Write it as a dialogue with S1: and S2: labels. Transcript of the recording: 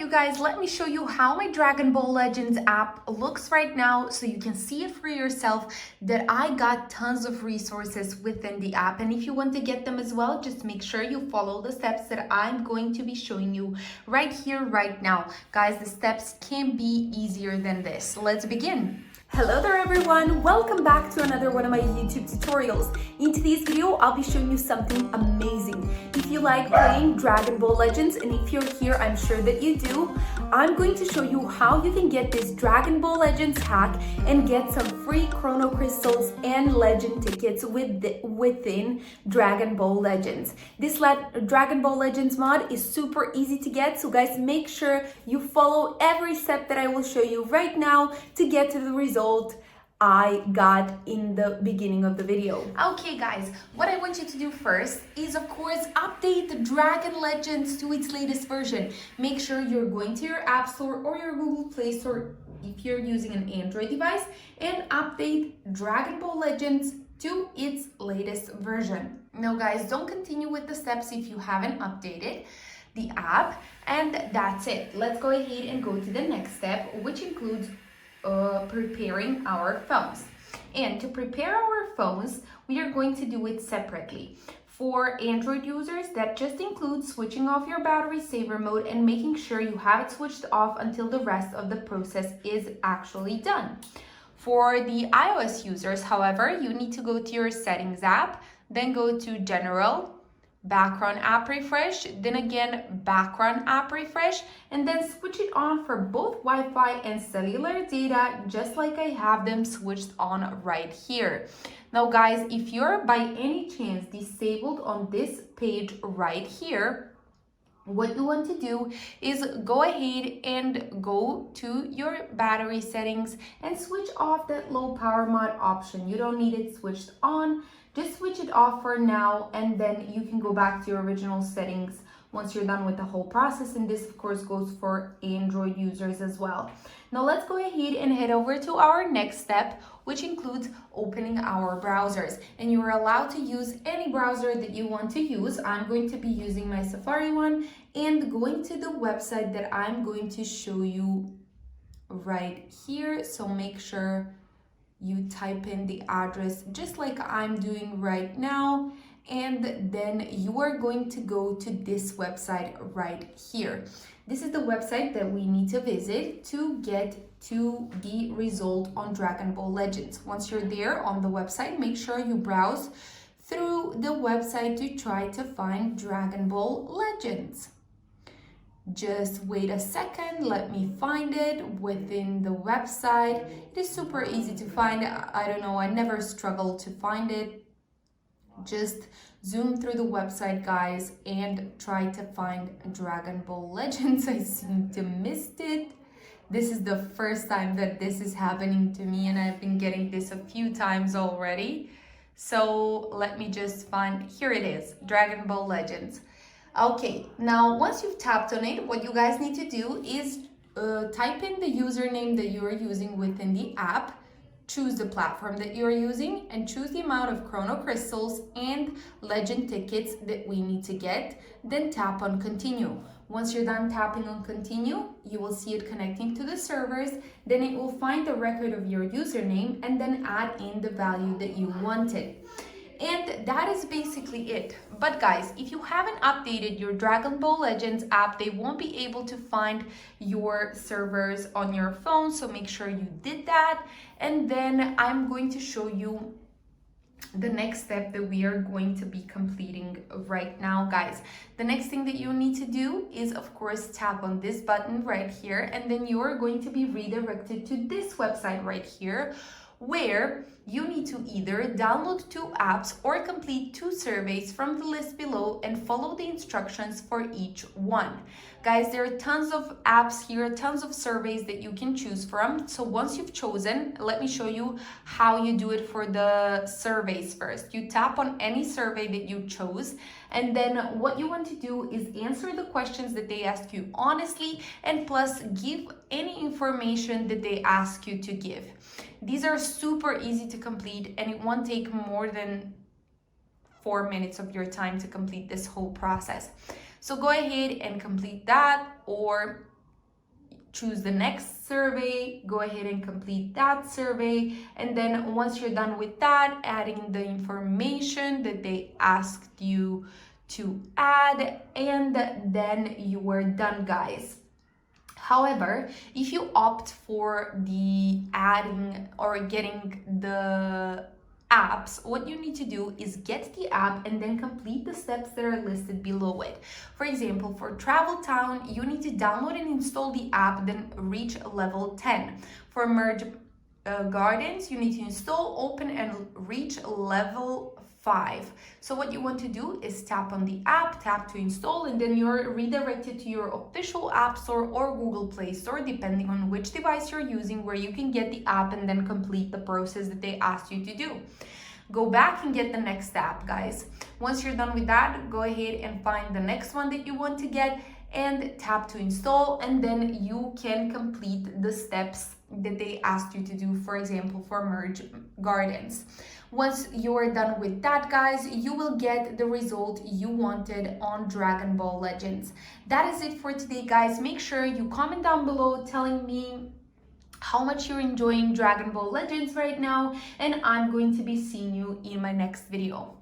S1: you guys, let me show you how my Dragon Ball Legends app looks right now so you can see it for yourself that I got tons of resources within the app. And if you want to get them as well, just make sure you follow the steps that I'm going to be showing you right here, right now. Guys, the steps can't be easier than this. Let's begin.
S2: Hello there everyone, welcome back to another one of my YouTube tutorials. In today's video, I'll be showing you something amazing. If you like playing Dragon Ball Legends, and if you're here, I'm sure that you do, I'm going to show you how you can get this Dragon Ball Legends hack and get some free Chrono Crystals and Legend tickets within Dragon Ball Legends. This Dragon Ball Legends mod is super easy to get, so guys, make sure you follow every step that I will show you right now to get to the result I got in the beginning of the video.
S1: Okay guys, what I want you to do first is of course update the Dragon Legends to its latest version. Make sure you're going to your App Store or your Google Play Store if you're using an Android device and update Dragon Ball Legends to its latest version. Now guys, don't continue with the steps if you haven't updated the app, and that's it. Let's go ahead and go to the next step, which includes preparing our phones. And to prepare our phones, we are going to do it separately. For Android users, that just includes switching off your battery saver mode and making sure you have it switched off until the rest of the process is actually done. For the iOS users, however, you need to go to your settings app, then go to general, background app refresh, then again background app refresh, and then switch it on for both Wi-Fi and cellular data, just like I have them switched on right here. Now guys, if you're by any chance disabled on this page right here, what you want to do is go ahead and go to your battery settings and switch off that low power mod option. You don't need it switched on. Just switch it off for now, and then you can go back to your original settings once you're done with the whole process. And this of course goes for Android users as well. Now let's go ahead and head over to our next step, which includes opening our browsers. And you are allowed to use any browser that you want to use. I'm going to be using my Safari one and going to the website that I'm going to show you right here. So make sure you type in the address just like I'm doing right now, and then you are going to go to this website right here. This is the website that we need to visit to get to the result on Dragon Ball Legends. Once you're there on the website, make sure you browse through the website to try to find Dragon Ball Legends. Just wait a second, let me find it within the website. It is super easy to find. I don't know, I never struggled to find it. Just zoom through the website, guys, and try to find Dragon Ball Legends. I seem to missed it. This is the first time that this is happening to me, and I've been getting this a few times already. So let me just find, here it is, Dragon Ball Legends. Okay, now once you've tapped on it, what you guys need to do is type in the username that you are using within the app, choose the platform that you're using, and choose the amount of Chrono Crystals and Legend tickets that we need to get, then tap on continue. Once you're done tapping on continue, you will see it connecting to the servers, then it will find the record of your username and then add in the value that you wanted. And that is basically it. But guys, if you haven't updated your Dragon Ball Legends app, they won't be able to find your servers on your phone. So make sure you did that. And then I'm going to show you the next step that we are going to be completing right now, guys. The next thing that you need to do is of course tap on this button right here, and then you are going to be redirected to this website right here, where you need to either download 2 apps or complete 2 surveys from the list below and follow the instructions for each one. Guys, there are tons of apps here, tons of surveys that you can choose from. So once you've chosen, let me show you how you do it for the surveys first. You tap on any survey that you chose, and then what you want to do is answer the questions that they ask you honestly, and plus give any information that they ask you to give. These are super easy to complete, and it won't take more than 4 minutes of your time to complete this whole process. So go ahead and complete that, or choose the next survey, go ahead and complete that survey, and then once you're done with that, adding the information that they asked you to add, and then you are done, guys. However, if you opt for the adding or getting the apps, what you need to do is get the app and then complete the steps that are listed below it. For example, for Travel Town, you need to download and install the app, then reach level 10. For Merge Gardens, you need to install, open, and reach level 5. So what you want to do is tap on the app, tap to install, and then you're redirected to your official App Store or Google Play Store, depending on which device you're using, where you can get the app and then complete the process that they asked you to do. Go back and get the next app, guys. Once you're done with that, go ahead and find the next one that you want to get and tap to install, and then you can complete the steps that they asked you to do, for example, for Merge Gardens. Once you're done with that, guys, you will get the result you wanted on Dragon Ball Legends. That is it for today, guys. Make sure you comment down below telling me how much you're enjoying Dragon Ball Legends right now, and I'm going to be seeing you in my next video.